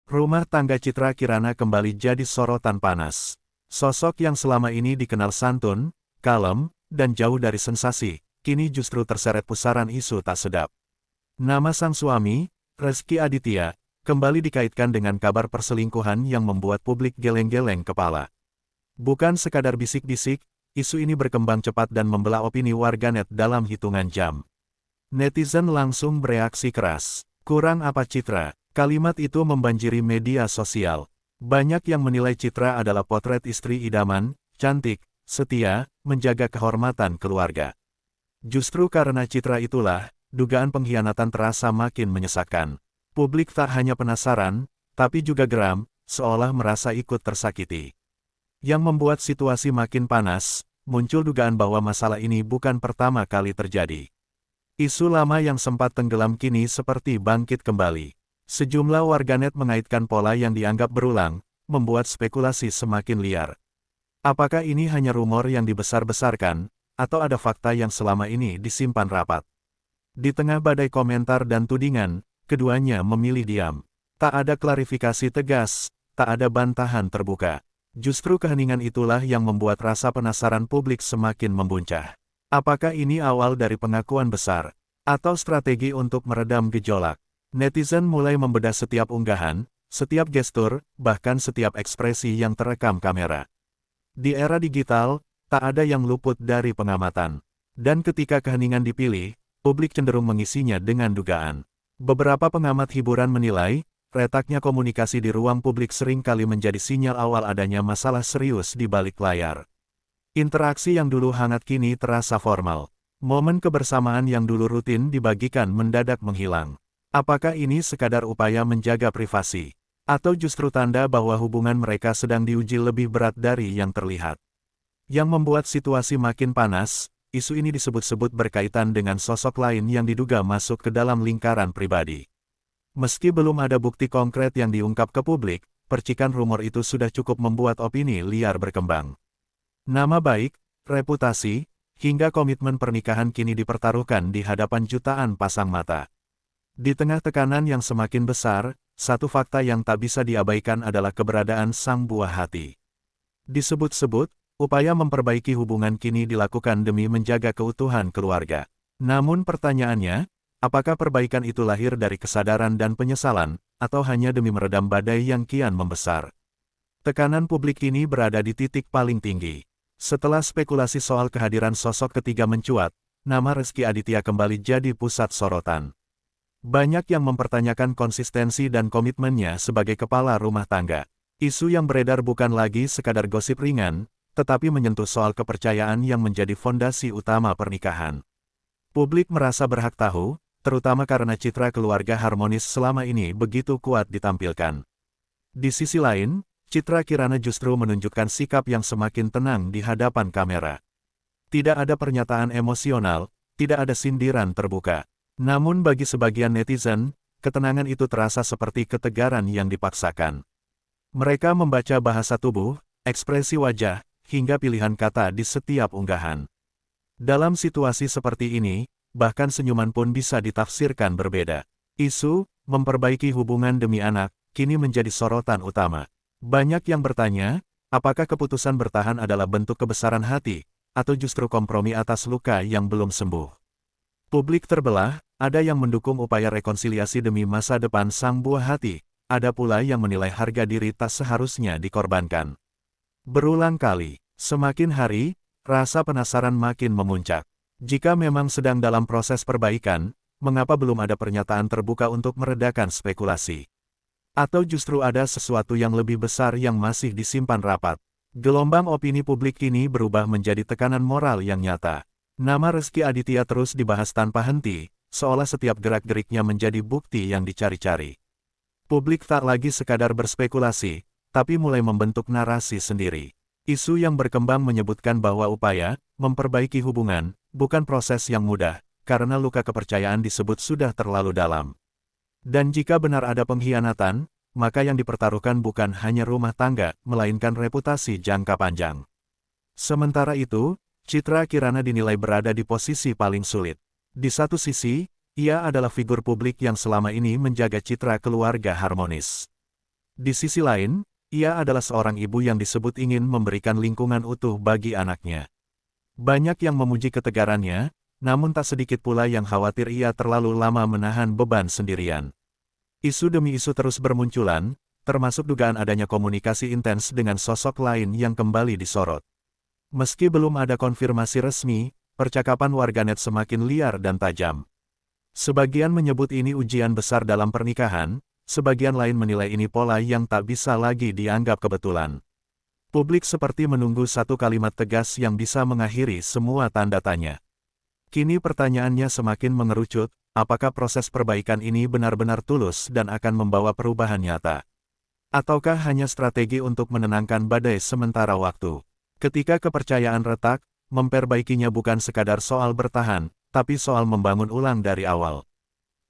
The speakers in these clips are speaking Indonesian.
Rumah tangga Citra Kirana kembali jadi sorotan panas. Sosok yang selama ini dikenal santun, kalem, dan jauh dari sensasi, kini justru terseret pusaran isu tak sedap. Nama sang suami, Rezky Aditya, kembali dikaitkan dengan kabar perselingkuhan yang membuat publik geleng-geleng kepala. Bukan sekadar bisik-bisik, isu ini berkembang cepat dan membelah opini warganet dalam hitungan jam. Netizen langsung bereaksi keras. Kurang apa Citra? Kalimat itu membanjiri media sosial. Banyak yang menilai Citra adalah potret istri idaman, cantik, setia, menjaga kehormatan keluarga. Justru karena Citra itulah, dugaan pengkhianatan terasa makin menyesakkan. Publik tak hanya penasaran, tapi juga geram, seolah merasa ikut tersakiti. Yang membuat situasi makin panas, muncul dugaan bahwa masalah ini bukan pertama kali terjadi. Isu lama yang sempat tenggelam kini seperti bangkit kembali. Sejumlah warganet mengaitkan pola yang dianggap berulang, membuat spekulasi semakin liar. Apakah ini hanya rumor yang dibesar-besarkan, atau ada fakta yang selama ini disimpan rapat? Di tengah badai komentar dan tudingan, keduanya memilih diam. Tak ada klarifikasi tegas, tak ada bantahan terbuka. Justru keheningan itulah yang membuat rasa penasaran publik semakin membuncah. Apakah ini awal dari pengakuan besar, atau strategi untuk meredam gejolak? Netizen mulai membedah setiap unggahan, setiap gestur, bahkan setiap ekspresi yang terekam kamera. Di era digital, tak ada yang luput dari pengamatan. Dan ketika keheningan dipilih, publik cenderung mengisinya dengan dugaan. Beberapa pengamat hiburan menilai, retaknya komunikasi di ruang publik seringkali menjadi sinyal awal adanya masalah serius di balik layar. Interaksi yang dulu hangat kini terasa formal. Momen kebersamaan yang dulu rutin dibagikan mendadak menghilang. Apakah ini sekadar upaya menjaga privasi? Atau justru tanda bahwa hubungan mereka sedang diuji lebih berat dari yang terlihat? Yang membuat situasi makin panas, isu ini disebut-sebut berkaitan dengan sosok lain yang diduga masuk ke dalam lingkaran pribadi. Meski belum ada bukti konkret yang diungkap ke publik, percikan rumor itu sudah cukup membuat opini liar berkembang. Nama baik, reputasi, hingga komitmen pernikahan kini dipertaruhkan di hadapan jutaan pasang mata. Di tengah tekanan yang semakin besar, satu fakta yang tak bisa diabaikan adalah keberadaan sang buah hati. Disebut-sebut, upaya memperbaiki hubungan kini dilakukan demi menjaga keutuhan keluarga. Namun pertanyaannya, apakah perbaikan itu lahir dari kesadaran dan penyesalan, atau hanya demi meredam badai yang kian membesar? Tekanan publik kini berada di titik paling tinggi. Setelah spekulasi soal kehadiran sosok ketiga mencuat, nama Rezky Aditya kembali jadi pusat sorotan. Banyak yang mempertanyakan konsistensi dan komitmennya sebagai kepala rumah tangga. Isu yang beredar bukan lagi sekadar gosip ringan, tetapi menyentuh soal kepercayaan yang menjadi fondasi utama pernikahan. Publik merasa berhak tahu, terutama karena citra keluarga harmonis selama ini begitu kuat ditampilkan. Di sisi lain, Citra Kirana justru menunjukkan sikap yang semakin tenang di hadapan kamera. Tidak ada pernyataan emosional, tidak ada sindiran terbuka. Namun bagi sebagian netizen, ketenangan itu terasa seperti ketegaran yang dipaksakan. Mereka membaca bahasa tubuh, ekspresi wajah, hingga pilihan kata di setiap unggahan. Dalam situasi seperti ini, bahkan senyuman pun bisa ditafsirkan berbeda. Isu, memperbaiki hubungan demi anak, kini menjadi sorotan utama. Banyak yang bertanya, apakah keputusan bertahan adalah bentuk kebesaran hati, atau justru kompromi atas luka yang belum sembuh. Publik terbelah, ada yang mendukung upaya rekonsiliasi demi masa depan sang buah hati, ada pula yang menilai harga diri tak seharusnya dikorbankan. Berulang kali, semakin hari, rasa penasaran makin memuncak. Jika memang sedang dalam proses perbaikan, mengapa belum ada pernyataan terbuka untuk meredakan spekulasi? Atau justru ada sesuatu yang lebih besar yang masih disimpan rapat? Gelombang opini publik kini berubah menjadi tekanan moral yang nyata. Nama Rezky Aditya terus dibahas tanpa henti, seolah setiap gerak-geriknya menjadi bukti yang dicari-cari. Publik tak lagi sekadar berspekulasi, tapi mulai membentuk narasi sendiri. Isu yang berkembang menyebutkan bahwa upaya memperbaiki hubungan bukan proses yang mudah, karena luka kepercayaan disebut sudah terlalu dalam. Dan jika benar ada pengkhianatan, maka yang dipertaruhkan bukan hanya rumah tangga, melainkan reputasi jangka panjang. Sementara itu, Citra Kirana dinilai berada di posisi paling sulit. Di satu sisi, ia adalah figur publik yang selama ini menjaga citra keluarga harmonis. Di sisi lain, ia adalah seorang ibu yang disebut ingin memberikan lingkungan utuh bagi anaknya. Banyak yang memuji ketegarannya, namun tak sedikit pula yang khawatir ia terlalu lama menahan beban sendirian. Isu demi isu terus bermunculan, termasuk dugaan adanya komunikasi intens dengan sosok lain yang kembali disorot. Meski belum ada konfirmasi resmi, percakapan warganet semakin liar dan tajam. Sebagian menyebut ini ujian besar dalam pernikahan, sebagian lain menilai ini pola yang tak bisa lagi dianggap kebetulan. Publik seperti menunggu satu kalimat tegas yang bisa mengakhiri semua tanda tanya. Kini pertanyaannya semakin mengerucut, apakah proses perbaikan ini benar-benar tulus dan akan membawa perubahan nyata? Ataukah hanya strategi untuk menenangkan badai sementara waktu? Ketika kepercayaan retak, memperbaikinya bukan sekadar soal bertahan, tapi soal membangun ulang dari awal.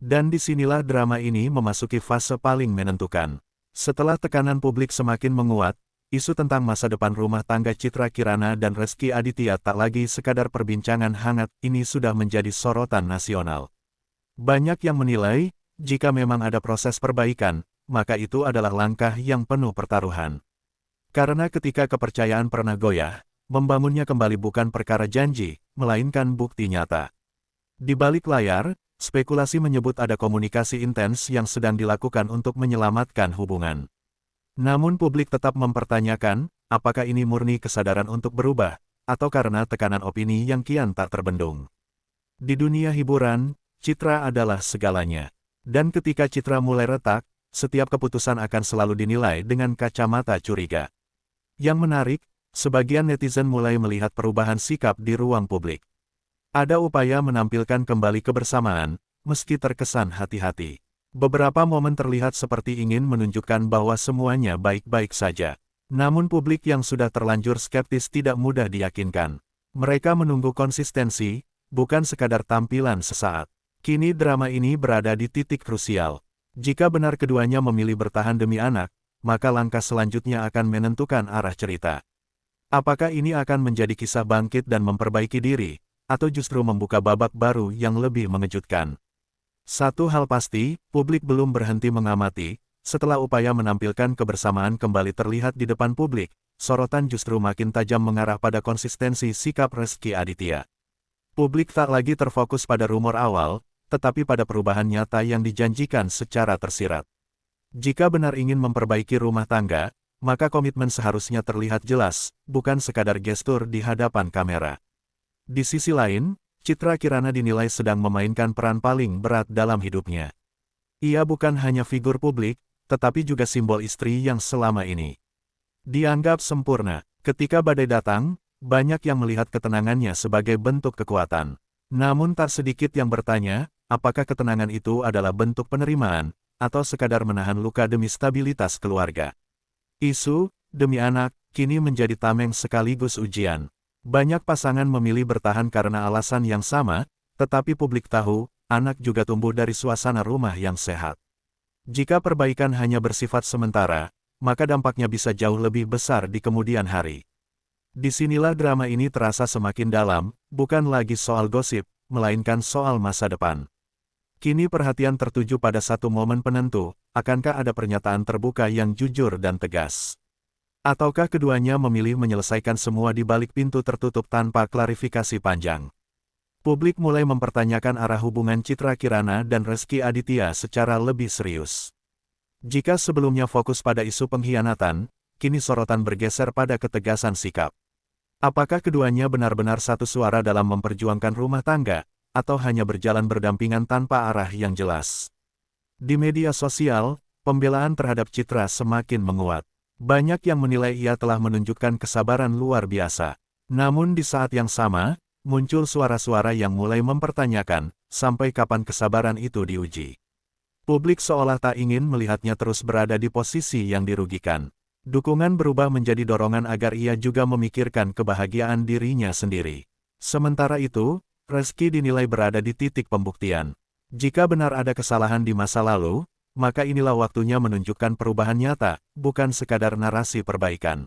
Dan disinilah drama ini memasuki fase paling menentukan. Setelah tekanan publik semakin menguat, isu tentang masa depan rumah tangga Citra Kirana dan Rezky Aditya tak lagi sekadar perbincangan hangat, ini sudah menjadi sorotan nasional. Banyak yang menilai, jika memang ada proses perbaikan, maka itu adalah langkah yang penuh pertaruhan. Karena ketika kepercayaan pernah goyah, membangunnya kembali bukan perkara janji, melainkan bukti nyata. Di balik layar, spekulasi menyebut ada komunikasi intens yang sedang dilakukan untuk menyelamatkan hubungan. Namun publik tetap mempertanyakan, apakah ini murni kesadaran untuk berubah, atau karena tekanan opini yang kian tak terbendung. Di dunia hiburan, citra adalah segalanya. Dan ketika citra mulai retak, setiap keputusan akan selalu dinilai dengan kacamata curiga. Yang menarik, sebagian netizen mulai melihat perubahan sikap di ruang publik. Ada upaya menampilkan kembali kebersamaan, meski terkesan hati-hati. Beberapa momen terlihat seperti ingin menunjukkan bahwa semuanya baik-baik saja. Namun publik yang sudah terlanjur skeptis tidak mudah diyakinkan. Mereka menunggu konsistensi, bukan sekadar tampilan sesaat. Kini drama ini berada di titik krusial. Jika benar keduanya memilih bertahan demi anak, maka langkah selanjutnya akan menentukan arah cerita. Apakah ini akan menjadi kisah bangkit dan memperbaiki diri, atau justru membuka babak baru yang lebih mengejutkan? Satu hal pasti, publik belum berhenti mengamati. Setelah upaya menampilkan kebersamaan kembali terlihat di depan publik, sorotan justru makin tajam mengarah pada konsistensi sikap Rezky Aditya. Publik tak lagi terfokus pada rumor awal, tetapi pada perubahan nyata yang dijanjikan secara tersirat. Jika benar ingin memperbaiki rumah tangga, maka komitmen seharusnya terlihat jelas, bukan sekadar gestur di hadapan kamera. Di sisi lain, Citra Kirana dinilai sedang memainkan peran paling berat dalam hidupnya. Ia bukan hanya figur publik, tetapi juga simbol istri yang selama ini dianggap sempurna. Ketika badai datang, banyak yang melihat ketenangannya sebagai bentuk kekuatan. Namun tak sedikit yang bertanya, apakah ketenangan itu adalah bentuk penerimaan, atau sekadar menahan luka demi stabilitas keluarga. Isu, demi anak, kini menjadi tameng sekaligus ujian. Banyak pasangan memilih bertahan karena alasan yang sama, tetapi publik tahu, anak juga tumbuh dari suasana rumah yang sehat. Jika perbaikan hanya bersifat sementara, maka dampaknya bisa jauh lebih besar di kemudian hari. Disinilah drama ini terasa semakin dalam, bukan lagi soal gosip, melainkan soal masa depan. Kini perhatian tertuju pada satu momen penentu, akankah ada pernyataan terbuka yang jujur dan tegas? Ataukah keduanya memilih menyelesaikan semua di balik pintu tertutup tanpa klarifikasi panjang? Publik mulai mempertanyakan arah hubungan Citra Kirana dan Rezky Aditya secara lebih serius. Jika sebelumnya fokus pada isu pengkhianatan, kini sorotan bergeser pada ketegasan sikap. Apakah keduanya benar-benar satu suara dalam memperjuangkan rumah tangga, atau hanya berjalan berdampingan tanpa arah yang jelas? Di media sosial, pembelaan terhadap Citra semakin menguat. Banyak yang menilai ia telah menunjukkan kesabaran luar biasa. Namun di saat yang sama, muncul suara-suara yang mulai mempertanyakan, sampai kapan kesabaran itu diuji. Publik seolah tak ingin melihatnya terus berada di posisi yang dirugikan. Dukungan berubah menjadi dorongan agar ia juga memikirkan kebahagiaan dirinya sendiri. Sementara itu, Rezky dinilai berada di titik pembuktian. Jika benar ada kesalahan di masa lalu, maka inilah waktunya menunjukkan perubahan nyata, bukan sekadar narasi perbaikan.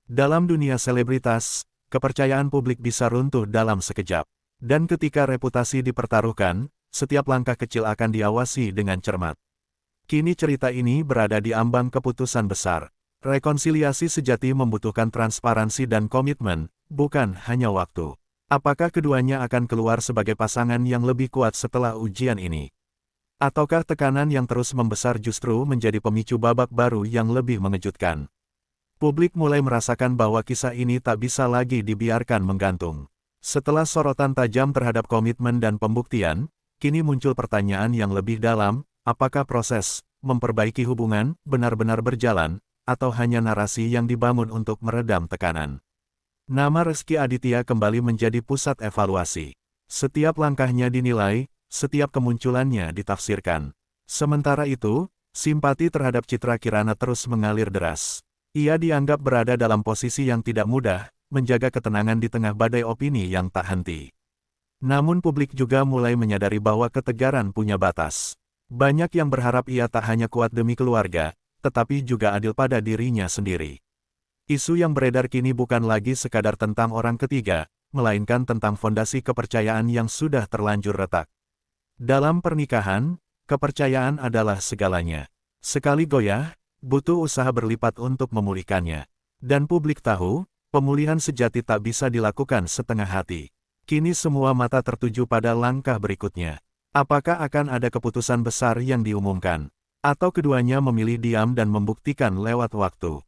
Dalam dunia selebritas, kepercayaan publik bisa runtuh dalam sekejap. Dan ketika reputasi dipertaruhkan, setiap langkah kecil akan diawasi dengan cermat. Kini cerita ini berada di ambang keputusan besar. Rekonsiliasi sejati membutuhkan transparansi dan komitmen, bukan hanya waktu. Apakah keduanya akan keluar sebagai pasangan yang lebih kuat setelah ujian ini? Ataukah tekanan yang terus membesar justru menjadi pemicu babak baru yang lebih mengejutkan? Publik mulai merasakan bahwa kisah ini tak bisa lagi dibiarkan menggantung. Setelah sorotan tajam terhadap komitmen dan pembuktian, kini muncul pertanyaan yang lebih dalam, apakah proses memperbaiki hubungan benar-benar berjalan, atau hanya narasi yang dibangun untuk meredam tekanan? Nama Rezky Aditya kembali menjadi pusat evaluasi. Setiap langkahnya dinilai, setiap kemunculannya ditafsirkan. Sementara itu, simpati terhadap Citra Kirana terus mengalir deras. Ia dianggap berada dalam posisi yang tidak mudah, menjaga ketenangan di tengah badai opini yang tak henti. Namun publik juga mulai menyadari bahwa ketegaran punya batas. Banyak yang berharap ia tak hanya kuat demi keluarga, tetapi juga adil pada dirinya sendiri. Isu yang beredar kini bukan lagi sekadar tentang orang ketiga, melainkan tentang fondasi kepercayaan yang sudah terlanjur retak. Dalam pernikahan, kepercayaan adalah segalanya. Sekali goyah, butuh usaha berlipat untuk memulihkannya. Dan publik tahu, pemulihan sejati tak bisa dilakukan setengah hati. Kini semua mata tertuju pada langkah berikutnya. Apakah akan ada keputusan besar yang diumumkan? Atau keduanya memilih diam dan membuktikan lewat waktu?